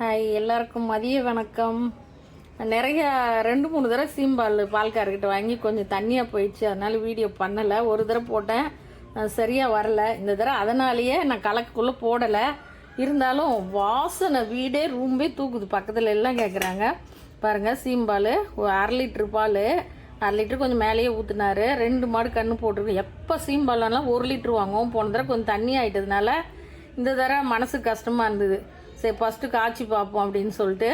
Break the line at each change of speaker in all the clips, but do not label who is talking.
Hi, எல்லாருக்கும் மதிய வணக்கம். நிறைய 2-3 தடவை பால்காரர்கிட்ட வாங்கி கொஞ்சம் தண்ணியாக போயிடுச்சு, அதனால வீடியோ பண்ணலை. ஒரு தடவை போட்டேன், சரியாக வரல. இந்த தடவை அதனாலேயே நான் கலக்குள்ளே போடலை. இருந்தாலும் வாசனை வீடே ரூம்பே தூக்குது. பக்கத்தில் எல்லாம் கேட்குறாங்க. பாருங்கள், சீம்பால் 1/2 லிட்ரு பால், 1/2 லிட்ரு கொஞ்சம் மேலேயே ஊற்றுனாரு. 2 மாடு கன்று போட்டிருக்கு. எப்போ சீம்பாலெல்லாம் 1 லிட்ரு வாங்குவோம். போன தடவை கொஞ்சம் தண்ணி ஆகிட்டதுனால இந்த தடவை மனசு கஷ்டமாக இருந்தது. சரி, ஃபஸ்ட்டு காய்ச்சி பார்ப்போம் அப்படின்னு சொல்லிட்டு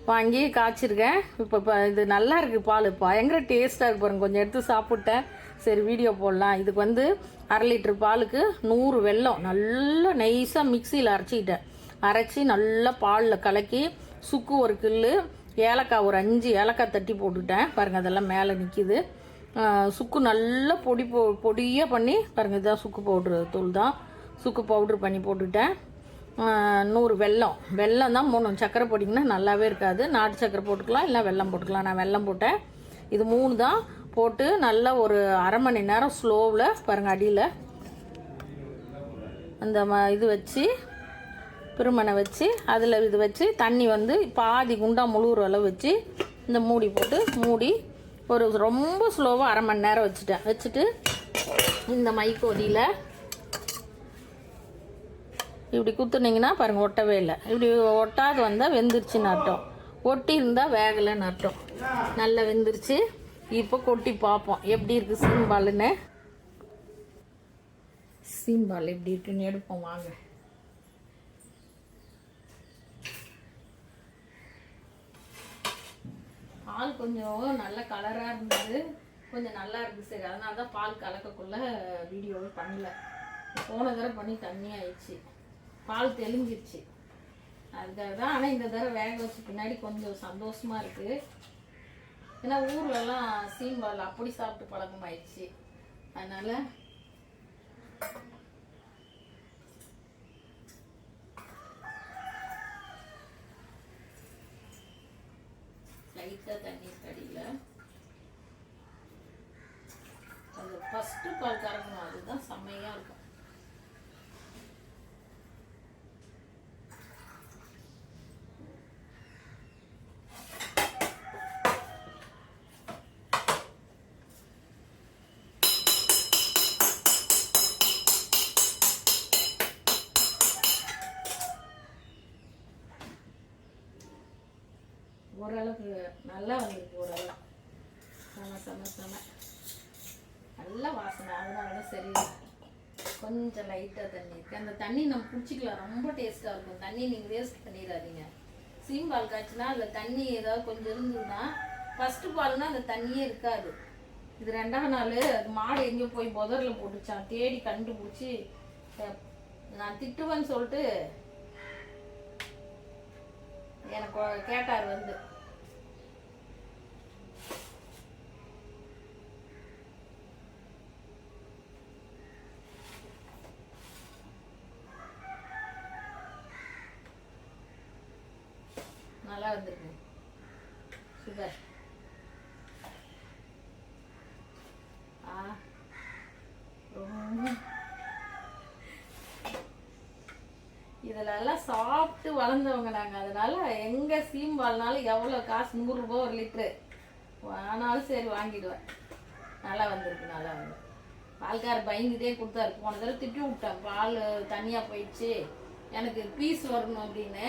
வாங்கி காய்ச்சிருக்கேன். இப்போ இது நல்லா இருக்குது, பால் பயங்கர டேஸ்ட்டாக இருக்கு பாருங்க. கொஞ்சம் எடுத்து சாப்பிட்டேன், சரி வீடியோ போடலாம். இதுக்கு 1/2 லிட்ரு பாலுக்கு 100 வெல்லம் நல்லா நைஸாக மிக்சியில் அரைச்சி நல்லா பாலில் கலக்கி, சுக்கு 1 கில்லு, ஏலக்காய் ஒரு 5 ஏலக்காய் தட்டி போட்டுக்கிட்டேன் பாருங்கள். அதெல்லாம் மேலே நிற்கிது. சுக்கு நல்லா பொடியாக பண்ணி பாருங்கள். இதுதான் சுக்கு பவுட்ரு தூள் தான். சுக்கு பவுட்ரு பண்ணி போட்டுக்கிட்டேன். 100 வெல்லம் தான் 3. சர்க்கரை போட்டிங்கன்னா நல்லாவே இருக்காது. நாட்டு சர்க்கரை போட்டுக்கலாம், இல்லை வெல்லம் போட்டுக்கலாம். நான் வெல்லம் போட்டேன். இது 3 தான் போட்டு நல்லா ஒரு அரை மணி நேரம் ஸ்லோவில் பாருங்கள். அடியில் அந்த இது வச்சு பிருமனை வச்சு அதில் இது வச்சு தண்ணி பாதி குண்டா முழுகிற அளவு வச்சு இந்த மூடி போட்டு மூடி ஒரு ரொம்ப ஸ்லோவாக அரை மணி நேரம் வச்சுட்டு இந்த மைக்கோதியில் இப்படி குத்துனீங்கன்னா பாருங்கள், ஒட்டவே இல்லை. இப்படி ஒட்டாது வந்தால் வெந்துருச்சுன்னு அர்த்தம். ஒட்டி இருந்தால் வேகலைன்னு அர்த்தம். நல்லா வெந்துருச்சு. இப்போ கொட்டி பார்ப்போம் எப்படி இருக்குது சீம்பால்னு. சீம்பால் எப்படி இருக்குன்னு எடுப்போம் வாங்க. பால் கொஞ்சம் நல்ல கலராக இருந்தது, கொஞ்சம் நல்லா இருக்குது. சரி, அதனால தான் பால் கலக்கக்குள்ளே வீடியோவே பண்ணல. போன தடவை பண்ணி தண்ணி ஆயிடுச்சு, பால் தெளிஞ்சிருச்சு. அதுக்காக தான். ஆனால் இந்த தடவை வேக வச்சு பின்னாடி கொஞ்சம் சந்தோஷமாக இருக்குது. ஏன்னா ஊர்லலாம் சீம்பால் அப்படி சாப்பிட்டு பழக்கமாயிடுச்சு. அதனால் லைட்டாக தண்ணி கடியில் அந்த ஃபஸ்ட்டு பால் கறக்கணும், அதுதான் செம்மையாக இருக்கும். ஓரளவுக்கு நல்லா வந்திருக்கு. ஓரளவு செம நல்ல வாசனை. அதனால தான் சரி, கொஞ்சம் லைட்டாக தண்ணி இருக்குது. அந்த தண்ணி நம்ம குடிச்சிக்கலாம், ரொம்ப டேஸ்ட்டாக இருக்கும். தண்ணி நீங்கள் வேஸ்ட் பண்ணிடாதீங்க. சீம்பால் காய்ச்சினா அதில் தண்ணி ஏதாவது கொஞ்சம் இருந்ததுன்னா, ஃபஸ்ட்டு பால்னால் அந்த தண்ணியே இருக்காது. இது 2ஆம் நாள் மாடு எங்கேயோ போய் புதரில் போட்டுச்சான். தேடி கண்டுபிடிச்சி நான் திட்டுவேன்னு சொல்லிட்டு எனக்கு கேட்டார். நல்லா வந்திருக்கு. சுகர் இதெல்லாம் சாப்பிட்டு வளர்ந்தவங்க நாங்கள். அதனால எங்கே சீம்பால்னாலும் எவ்வளோ காசு, 100 ரூபா 1 லிட்ரு ஆனாலும் சரி வாங்கிடுவேன். நல்லா வந்திருக்கு. நல்லா வந்து பால்காரர் பயந்துட்டே கொடுத்தாரு. போன தடவை திட்டி விட்டேன், பால் தனியாக போயிடுச்சு, எனக்கு பீஸ் வரணும் அப்படின்னு.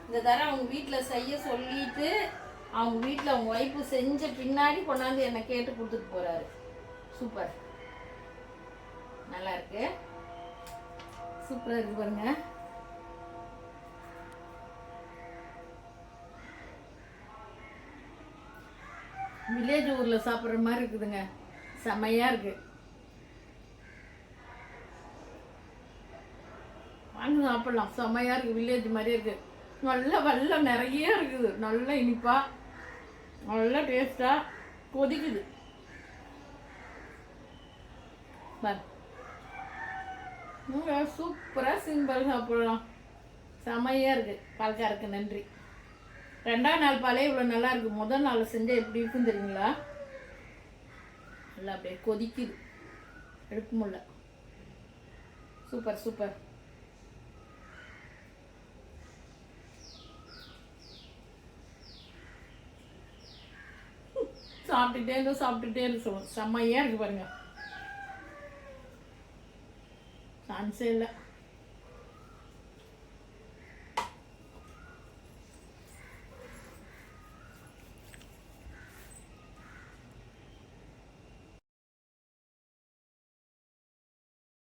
இந்த தடவை அவங்க வீட்டில் செய்ய சொல்லிட்டு அவங்க வீட்டில் அவங்க ஒய்ஃபு செஞ்ச பின்னாடி கொண்டாந்து என்னை கேட்டு கொடுத்துட்டு போகிறாரு. சூப்பர், நல்லா இருக்கு. சூப்பராக இருக்கு பாருங்க. வில்லேஜ் ஊரில் சாப்பிட்ற மாதிரி இருக்குதுங்க, செம்மையாக இருக்கு. வாங்கி சாப்பிடலாம், செம்மையாக இருக்குது. வில்லேஜ் மாதிரியே இருக்குது. நல்ல வெல்லம் நிறைய இருக்குது, நல்ல இனிப்பாக, நல்ல டேஸ்ட்டாக கொதிக்குது. சூப்பராக சீம்பால் சாப்பிடலாம், செமையாக இருக்குது. பால்காருக்கு நன்றி. 2ஆம் நாள் பாலே இவ்வளோ நல்லா இருக்குது. முதல் நாள் செஞ்சால் எப்படி இருக்குன்னு தெரியுங்களா? நல்லா அப்படியே கொதிக்குது, எடுக்க முடியல. சூப்பர். சாப்பிட்டுட்டே இருந்து சொல்லுவோம். செம்மையாக இருக்குது பாருங்க. சான்ஸே இல்லை.